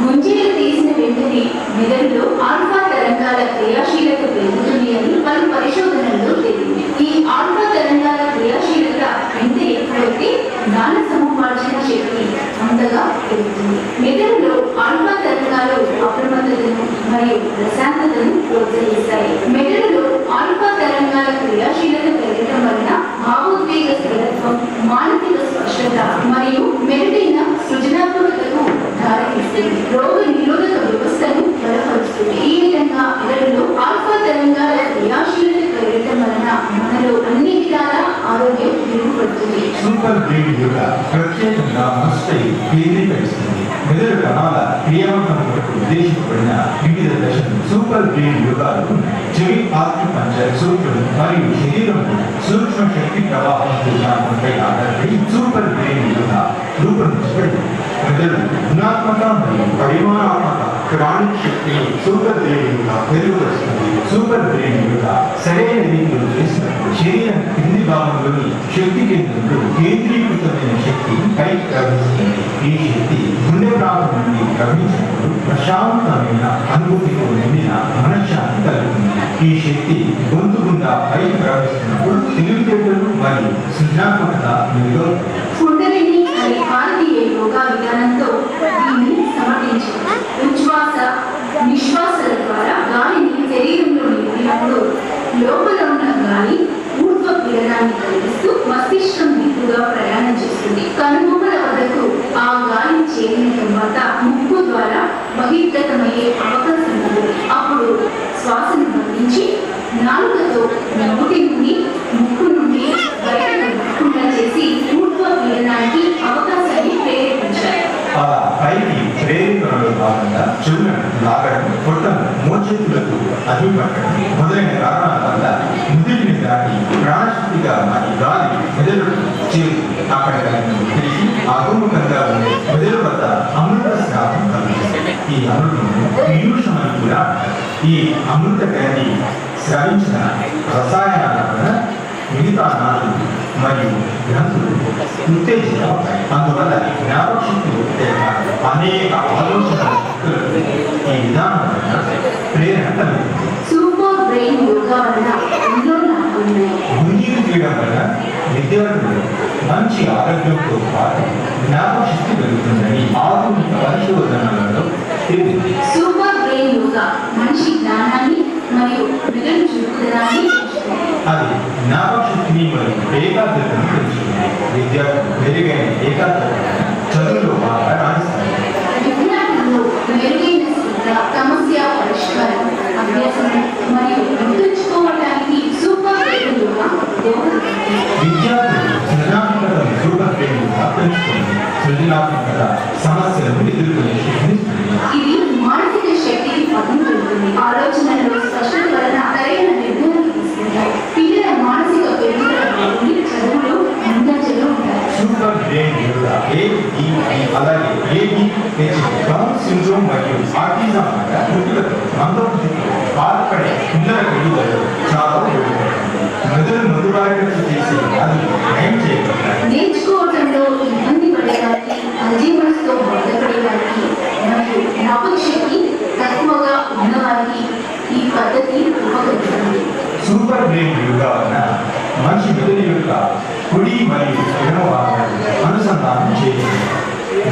గుంజీలు తీసిన వెంటనే మెదడులో ఆల్ఫా తరంగాల క్రియాశీలత పెరుగుతుంది అని పలు పరిశోధనల్లో తేలింది. ఈ ఆల్ఫా తరంగాల క్రియాశీలత ఎంత ఎక్కువైతే జ్ఞాన సముపార్జన శక్తి అంతగా పెరుగుతుంది. మెదడులో ఆల్ఫా తరంగాలు అప్రమత్తతను మరియు ప్రశాంతతను ప్రోత్సహిస్తాయి. మెదడులో ఆల్ఫా తరంగాల క్రియాశీలత పెరగడం వలన భావోద్వేగ స్థిరత్వం, మానసిక స్పష్టత మరియు మెరుగైన సృజనాత్మకతకు దారితీస్తుంది. రోగ నిరోధక వ్యవస్థను బలపరుస్తుంది. ఈ విధంగా మెదడులో ఆల్ఫా తరంగాల క్రియాశీలత పెరగడం వలన మనలో అన్ని విధాల ఆరోగ్యం మెరుగుపడుతుంది. సూపర్ బ్రెయిన్ యోగా ప్రత్యేకంగా మనసుపై కేంద్రీకరిస్తుంది. మెదడు కణాల క్రియావంతం కొరకు ఉద్దేశించబడిన వివిధ దశలు సూపర్ బ్రెయిన్ యోగాలు చెవి ఆక్యుపంచర్ సూత్రం మరియు శరీరంలో సూక్ష్మ శక్తి ప్రవాహం సిద్ధాంతంపై ఆధారపడి సూపర్ బ్రెయిన్ యోగా రూపొందించబడింది. మెదడు గుణాత్మక మరియు పరిమాణాత్మక క్రానిక్ శక్తిని సూపర్ బ్రెయిన్ యోగా మెరుగుపరుస్తుంది. సూపర్ బ్రెయిన్ యోగా సరైన రీతిలో చేసినప్పుడు శరీరం కింది భాగంలోని శక్తి కేంద్రంలో కేంద్రీకృతమైన శక్తి పైకి ప్రవహిస్తుంది. ఈ శక్తి గుండె ప్రాంతం నుండి ప్రవహించినప్పుడు ప్రశాంతమైన అనుభూతితో నిండిన మనశ్శాంతి కలుగుతుంది. ఈ శక్తి గొంతు గుండా పైకి ప్రవహిస్తున్నప్పుడు తెలివితేటలు మరియు సృజనాత్మకత మెరుగవుతాయి. కుండలిని అనే భారతీయ యోగా విధానంతో దీన్ని సమర్థించవచ్చు. ఉచ్ఛ్వాస నిశ్వాసల ద్వారా గాలిని శరీరంలో నింపినప్పుడు లోపల ఉన్న గాలి ఊర్ధ్వ పీడనాన్ని కలిగిస్తూ మస్తిష్కం దిక్కుగా ప్రయాణం చేస్తుంది. కనుబొమ్మల వద్దకు ఆ గాలి చేరిన తర్వాత ముక్కు ద్వారా బహిర్గతమయ్యే అవకాశం ఉంది. అప్పుడు శ్వాసను బంధించి నాలుకతో నోటి నుండి ముక్కు నుండి బయటకు నడకుండా చేసి ఊర్ధ్వ పీడనానికి అవకాశాన్ని ప్రేరేపించారు. అలా పైకి ప్రేరేపణలో భాగంగా చెవులను లాగడం, పొట్టను మోచేతులకు అడ్డుపట్టడం మొదలైన కారణాల వల్ల ముదిరిని దాటి ప్రాణశక్తిగా మారి గాలి మెదడు చేరుతుంది. అక్కడ తెలిసి అగుముఖంగా ఉండే మెదడు వద్ద అమృత స్రావం కలుగుతుంది. ఈ అమృతము పీయూషమని కూడా. ఈ అమృత గని స్రవించిన రసాయనాల వల్ల మిగతా నాలుగు మరియు గ్రంథులు ఉత్తేజితమవుతాయి. అందువల్ల జ్ఞాపకశక్తి ఉత్తేజ అనేక ఆలోచన ఈ విధానం వలన ప్రేరణ కలుగుతుంది. సూపర్ బ్రెయిన్ యోగా వలన ఎన్నో లాభాలు ఉన్నాయి. గుంజీలు తీయడం వల్ల విద్యార్థులు మంచి ఆరోగ్యంతో పాటు జ్ఞాపకశక్తి పెరుగుతుందని ఆధునిక పరిశోధనలలో తెలిపింది. సూపర్ బ్రెయిన్ యోగా మనిషి జ్ఞానాన్ని మరియు మెదడు చురుకుదనాన్ని అది జ్ఞాపకశక్తిని మరియు ఏకాగ్రతను పెంచుతుంది. విద్యార్థులు మెరుగైన ఏకాగ్రత చదువులో బాగా రాణిస్తారు. విద్యార్థుల్లో మెరుగైన శ్రద్ధ, సమస్య పరిష్కారం, అభ్యాసం మరియు గుర్తుంచుకోవడానికి సూపర్ బ్రెయిన్ యోగా దోహదపడుతుంది. విద్యార్థులు సృజనాత్మకతను సూపర్ బ్రెయిన్ యోగా పెంచుతుంది. సృజనాత్మకత సమస్యలను ఎదుర్కొనే శక్తినిస్తుంది. ఇది మానసిక శక్తికి పదం పెడుతుంది. ఆలోచనలో స్పష్టత వలన సరైన నిర్ణయాలు తీసుకుంటారు. పిల్లల మానసిక పెరుగుదల బాగుండి చదువులో ముందంజలో ఉంటారు. సూపర్ బ్రెయిన్ యోగా ADD అలాగే ADHD డౌన్ సిండ్రోమ్ మరియు ఆటిజం పుట్టుకతో మందబుద్ధితో బాధపడే పిల్లల పెరుగుదల చాలా ఉపయోగపడుతుంది. మెదడు మందుబారినట్లు చేసే వ్యాధులు నయం చేయబడతాయి. నేర్చుకోవడంలో ఇబ్బంది పడేవారికి, అల్జీమర్స్తో బాధపడేవారికి మరియు జ్ఞాపకశక్తి తక్కువగా ఉన్నవారికి ఈ పద్ధతి ఉపకరిస్తుంది. సూపర్ బ్రెయిన్ యోగా వలన మనిషి మెదడు యొక్క కుడి మరియు ఎడమ భాగాలు అనుసంధానం చేయబడింది.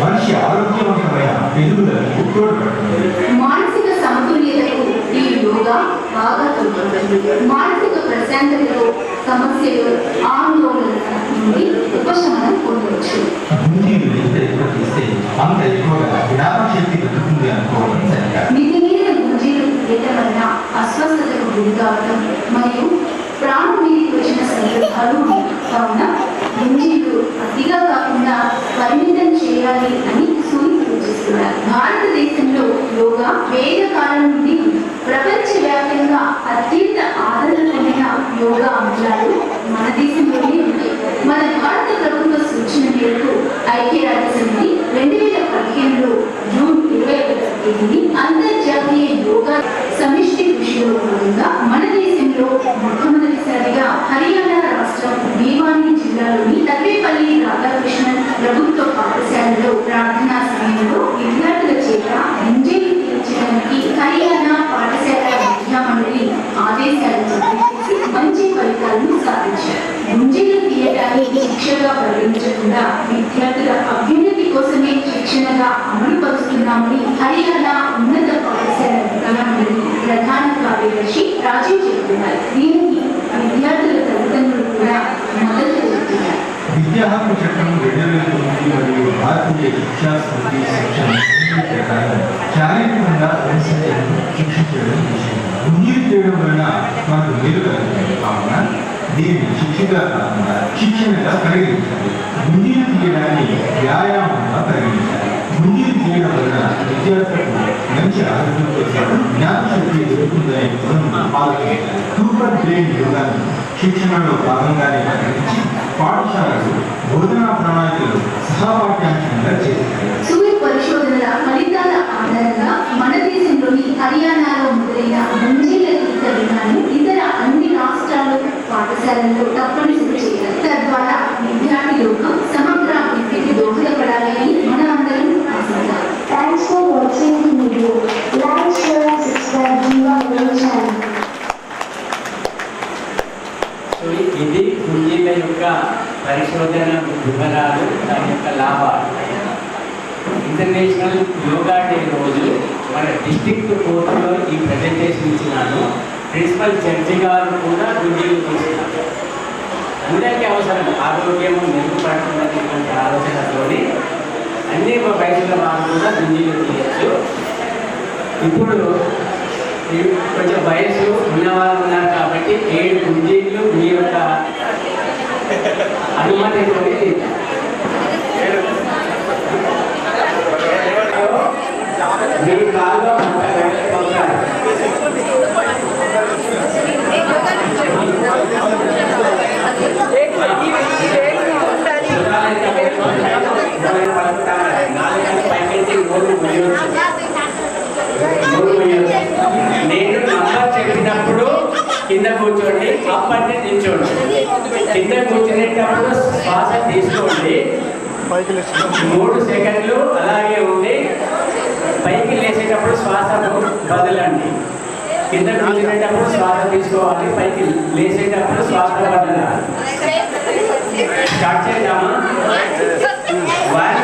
మనిషి ఆరోగ్యవంతమైన ఎదుగుదలకు తోడ్పడుతుంది. మానసిక సమతుల్యతకు ఈ యోగా బాగా తోడ్పడుతుంది. మానసిక ప్రశాంతతలో సమస్యలు, ఆందోళన నుండి ఉపశమనం పొందవచ్చు. గుంజీలు ఎంత ఎక్కువ తీస్తే అంత ఎక్కువగా జ్ఞాపకశక్తి పెరుగుతుంది అనుకోవడం సరికాదు. మితిమీరిన గుంజీలు తీయటం వలన అస్వస్థతకు గురి కావడం మరియు ప్రాణం మీదకి వచ్చిన సందర్భాలు ఉన్నాయి. కావున గుంజీలు అతిగా కాకుండా పరిమితం చేయాలి అని సూచిస్తున్నారు. భారతదేశంలో యోగా వేద కాలం నుండి ప్రపంచవ్యాప్తంగా అత్యంత ఆదరణ పొందిన యోగా అంశాలు మన దేశంలోనే ఉన్నాయి. మన భారత ప్రభుత్వ సూచన మేరకు ఐక్యరాజ్య సమితి 2015లో జూన్ 21 తేదీని అంతర్జాతీయ యోగా సమిష్టి కృషిలో భాగంగా మన దేశంలో మొట్టమొదటిసారిగా హర్యానా రాష్ట్రం భివానీ జిల్లాలోని తర్వేపల్లి రాధాకృష్ణన్ ప్రభుత్వ పాఠశాలలో ప్రార్థనా సమయంలో విద్యార్థుల చేత ముంజేలు తీర్చడానికి హర్యానా పాఠశాల విద్యా మండలి ఆదేశాలు జారీ చేసి మంచి ఫలితాలను సాధించారు. ముంజేలు తీయడాన్ని శిక్షగా పరిగణించకుండా విద్యార్థుల అభ్యున్నతి కోసమే శిక్షణగా అమలుపరుస్తున్నామని హర్యానా ఉన్నత పాఠశాల విద్యా మండలి ప్రధాన కార్యదర్శి రాజీవ్ చెబుతున్నారు. దీనికి విద్యార్థుల తల్లిదండ్రులు కూడా మద్దతు తెలుపుతున్నారు. విద్యా హక్కు చట్టం 2009 మరియు భారతీయ శిక్షా స్మృతి సెక్షన్ ప్రకారం శారీరకంగా హింసించడం, శిక్షించడం విషయం ముంజీలు చేయడం వలన మనకు మేలు కలుగుతుంది. కావున దీన్ని శిక్షగా కాకుండా శిక్షణగా పరిగణించాలి. ముంజీలు తీయడాన్ని వ్యాయామంగా పరిగణించాలి. ముంజీలు తీయడం వలన విద్యార్థులకు మంచి ఆరోగ్యంతో పాటు జ్ఞాపశక్తి దొరుకుతుందనే కోణం ఆలోచించాలి. సూపర్ బ్రెయిన్ యోగాన్ని శిక్షణలో భాగంగానే పరిగణించి పాఠశాలలు బోధనా ప్రణాళికలు సహపాఠ్యాంశంగా చేశారు. సూర్య పరిశోధనల ఫలితాల ఆధారంగా మన దేశంలోని హర్యానాలో మొదలైన ముంజీల తీత విధానం ఇతర అన్ని రాష్ట్రాలు పాఠశాలల్లో తప్పనిసరి చేయాలి. తద్వారా విద్యార్థి లోకం సమగ్ర అభివృద్ధికి దోహదపడాలని మన అందరం ఆశిద్దాం. Thanks for watching the video. Like, share and subscribe to our channel. ఇది కుంజీల యొక్క పరిశోధన వివరాలు, దాని యొక్క లాభాలు. ఇంటర్నేషనల్ యోగా డే రోజు మన డిస్ట్రిక్ట్ కోర్టులో ఈ ప్రజెంటేషన్ ఇచ్చినాను. ప్రిన్సిపల్ జడ్జి గారు కూడా కుంజీలు తీసుకున్నారు. అందరికీ అవసరం, ఆరోగ్యము మెరుగుపడుతున్నటువంటి ఆలోచనతోని అన్ని వయసుల వారు కూడా కుంజీలు తీయచ్చు. ఇప్పుడు కొంచెం వయసు ఉన్నవారు ఉన్నారు కాబట్టి 7 కుంజీలు మీ యొక్క అనుమతి మీ కాల్లో నేను నంబర్ చెప్పినప్పుడు కింద కూర్చోండి, అప్పటి నిల్చోండి. కింద కూర్చునేటప్పుడు శ్వాస తీసుకోండి, 3 సెకండ్లు అలాగే ఉండి పైకి లేచేటప్పుడు శ్వాస వదలండి. కింద కూర్చునేటప్పుడు శ్వాస తీసుకోవాలి, పైకి లేచేటప్పుడు శ్వాస వదలాలి. స్టార్ట్ చేద్దామా? 1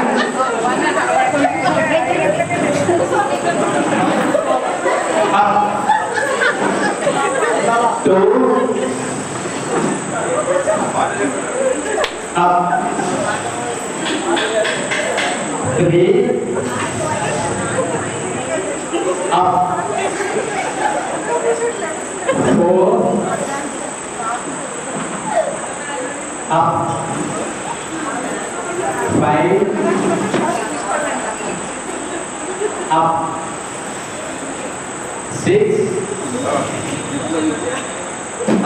up, 2 up, 3 up, 4 up, 5 up, 6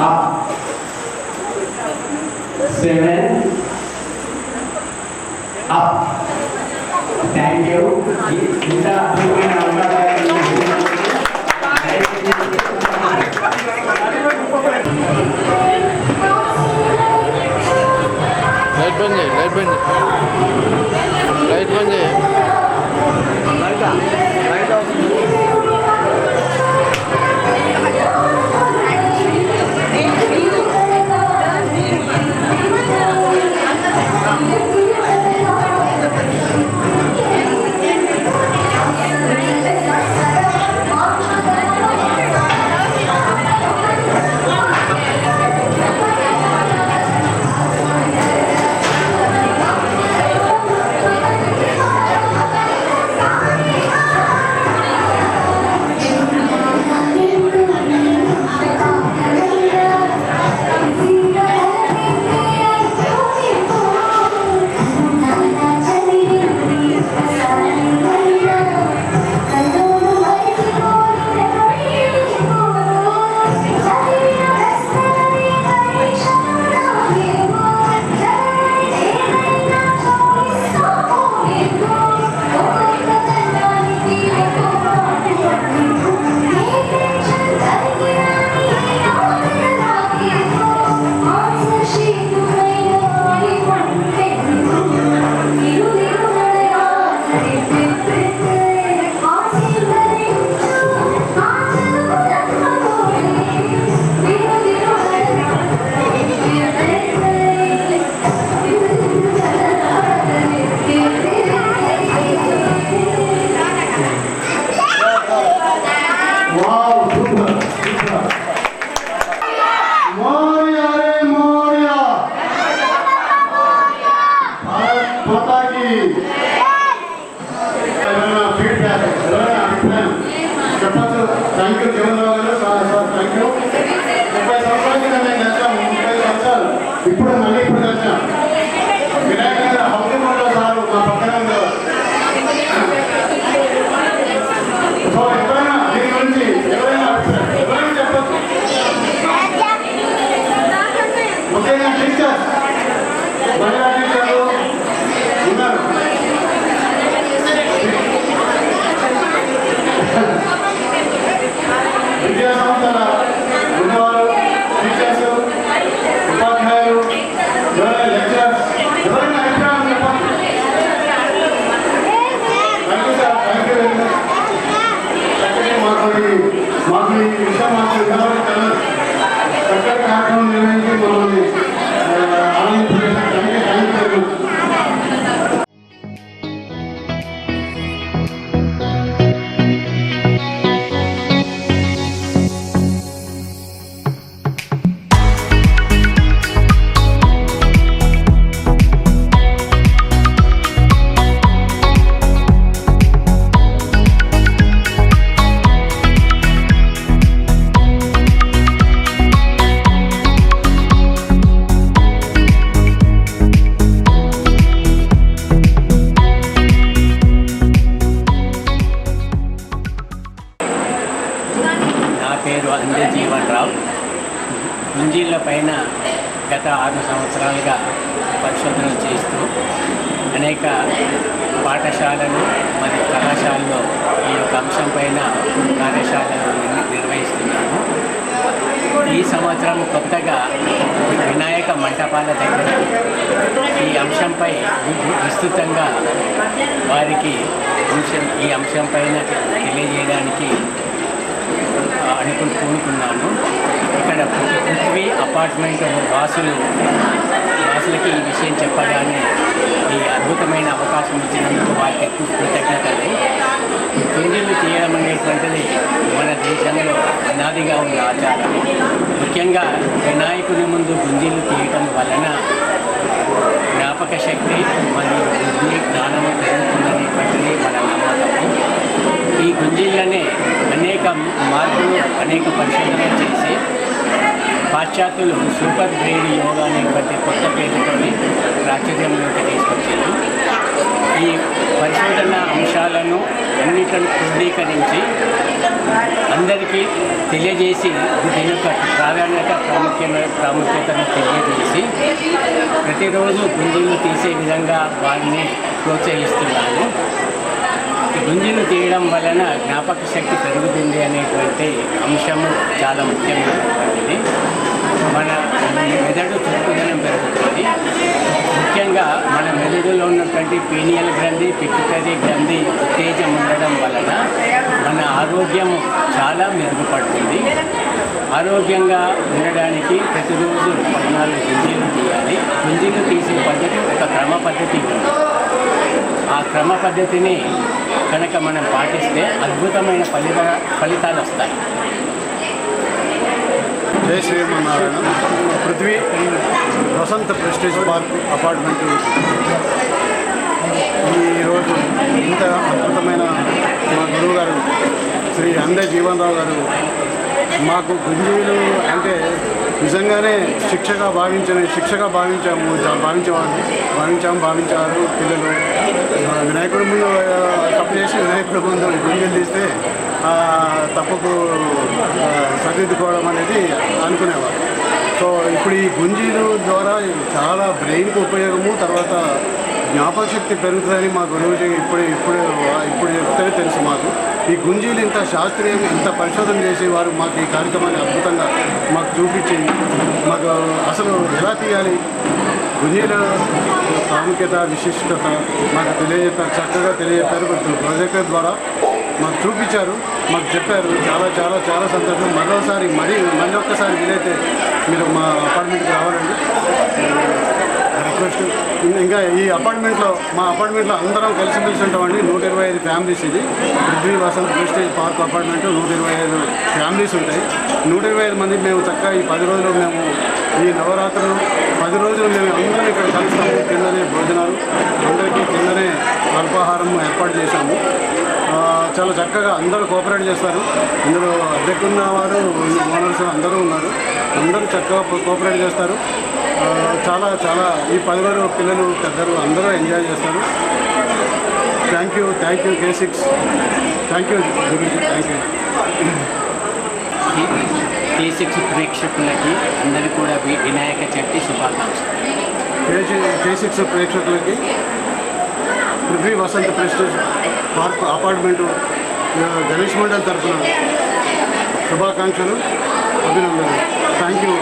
up, 7 up. Thank you. ఇంత అద్భుతమైన అవకాశాలు लाइट बंद है, लाइट बंद है, लाइट बंद है, लाइट మాతాకి ఫీడ్బ్యాక్ ఎవరైనా అభిప్రాయం చెప్పచ్చు. థ్యాంక్ యూ జీవనరావు గారు. Sir thank you. 30 సంవత్సరాల కింద మేము కలిసాము, 30 సంవత్సరాలు ఇప్పుడు మళ్ళీ ఇప్పుడు కలిసాం. వినాయక హౌసింగ్ బోర్డులో సార్ మా పక్కన ఉండేవారు. సో ఎవరైనా దీని గురించి ఎవరైనా అభిప్రాయం ఎవరైనా చెప్పచ్చు. ముఖ్యంగా టీచర్స్ మహిళా టీచర్లు ఉన్నారు. విద్యా సంస్థల ఉన్నవారు, టీచర్స్, ఉపాధ్యాయులు, ఎవరైనా లెక్చరర్స్ ఎవరైనా అభిప్రాయం చెప్పండి. Thank you sir. Thank you very much. మాకు ఈ విషయం మాకు వినబడి చక్కటి కార్యక్రమం నిర్వహించి మమ్మల్ని ఆనందించారు. Thank you very much. పేరు అందే జీవన్ రావు. గుంజీళ్ళ పైన గత 6 సంవత్సరాలుగా పరిశోధనలు చేస్తూ అనేక పాఠశాలలు మరియు కళాశాలలో ఈ యొక్క అంశం పైన కార్యశాలలు నిర్వహిస్తున్నాము. ఈ సంవత్సరం కొత్తగా వినాయక మంటపాల దగ్గర ఈ అంశంపై విస్తృతంగా వారికి ఈ అంశం పైన తెలియజేయడానికి పూనుకున్నాను. ఇక్కడ పృథ్వీ అపార్ట్మెంట్ వాసులకి ఈ విషయం చెప్పగానే ఈ అద్భుతమైన అవకాశం ఇచ్చినందుకు వారికి ఎక్కువ కృతజ్ఞతలు. గుంజీలు తీయడం అనేటువంటిది మన దేశంలో అనాదిగా ఉన్న ఆచారం. ముఖ్యంగా వినాయకుని ముందు గుంజీలు తీయటం వలన జ్ఞాపక శక్తి మరియు బుద్ధి జ్ఞానము పెరుగుతుందనేటువంటిది మన నమ్మకము. ఈ గుంజీలనే అనేక మార్పులు అనేక పరిశోధనలు చేసి పాశ్చాత్యులు సూపర్ బ్రెయిన్ యోగా అనేటువంటి కొత్త పేరుతో ప్రాచుర్యంలోకి తీసుకొచ్చారు. ఈ పరిశోధన అంశాలను అన్నిటిని క్రోడీకరించి అందరికీ తెలియజేసి దీని యొక్క ప్రాముఖ్యతను తెలియజేసి ప్రతిరోజు గుంజీలు తీసే విధంగా వారిని ప్రోత్సహిస్తున్నాను. గుంజీలు తీయడం వలన జ్ఞాపక శక్తి పెరుగుతుంది అనేటువంటి అంశము చాలా ముఖ్యమైనటువంటిది. మన మెదడు చురుకుదనం పెరుగుతుంది. ముఖ్యంగా మన మెదడులో ఉన్నటువంటి పీనియల్ గ్రంథి, పిట్యూటరీ గ్రంథి ఉత్తేజం ఉండడం వలన మన ఆరోగ్యం చాలా మెరుగుపడుతుంది. ఆరోగ్యంగా ఉండడానికి ప్రతిరోజు 14 గుంజీలు తీయాలి. గుంజీలు తీసే పద్ధతి ఒక క్రమ పద్ధతి ఉంది. ఆ క్రమ పద్ధతిని కనుక మనం పాటిస్తే అద్భుతమైన ఫలితాలు వస్తాయి. జై శ్రీమన్నారాయణ. పృథ్వీ వసంత ప్రెస్టీజ్ పార్క్ అపార్ట్మెంట్ ఈరోజు ఇంత అద్భుతమైన మా గురువు గారు శ్రీ అందే జీవన్ రావు గారు మాకు గుంజీలు అంటే నిజంగానే శిక్షగా భావించారు పిల్లలు. వినాయకుడి ముందు తప్పు చేసి వినాయకుడి ముందు గుంజీలు తీస్తే తప్పుకు సరిదిద్దుకోవడం అనేది అనుకునేవారు. సో ఇప్పుడు ఈ గుంజీలు ద్వారా చాలా బ్రెయిన్కి ఉపయోగము, తర్వాత జ్ఞాపక శక్తి పెరుగుతుందని మా గురువుకి ఇప్పుడు చెప్తేనే తెలుసు మాకు. ఈ గుంజీలు ఇంత శాస్త్రీయంగా ఇంత పరిశోధన చేసి వారు మాకు ఈ కార్యక్రమాన్ని అద్భుతంగా మాకు చూపించి మాకు అసలు ఎలా తీయాలి, గుంజీల ప్రాముఖ్యత విశిష్టత మాకు చక్కగా తెలియజెప్పారు. ప్రాజెక్టర్ ద్వారా మాకు చూపించారు, మాకు చెప్పారు. చాలా సంతోషం. మళ్ళీ ఒక్కసారి వీలైతే మీరు మా అపార్ట్మెంట్కి రావాలండి. రిక్వెస్ట్. ఇంకా మా అపార్ట్మెంట్లో అందరం కలిసిమెలిసి ఉంటామండి. 125 ఫ్యామిలీస్. ఇది Prithvi Vasanth Prestige Park apartment. 125 families ఉంటాయి. 125 మంది మేము చక్కగా ఈ 10 రోజులు మేము ఈ నవరాత్రులు 10 రోజులు మేము అందరం ఇక్కడ కలుస్తాము. కిందనే భోజనాలు, అందరికీ కిందనే అల్పాహారం ఏర్పాటు చేశాము. చాలా చక్కగా అందరూ కోఆపరేట్ చేస్తారు. ఇందులో అద్దెకున్న వారు, ఓనర్స్ అందరూ ఉన్నారు. అందరూ చక్కగా కోఆపరేట్ చేస్తారు. చాలా చాలా ఈ 10 రోజులు పిల్లలు పెద్దలు అందరూ ఎంజాయ్ చేస్తారు. Thank you K6. Thank you గురించి. Thank you. K6 ప్రేక్షకులకి అందరికీ కూడా వినాయక చవితి శుభాకాంక్షలు. K6 ప్రేక్షకులకి Prithvi Vasantha prestige park apartment Ganesh Mandal తరఫున శుభాకాంక్షలు, అభినందనలు. Thank you.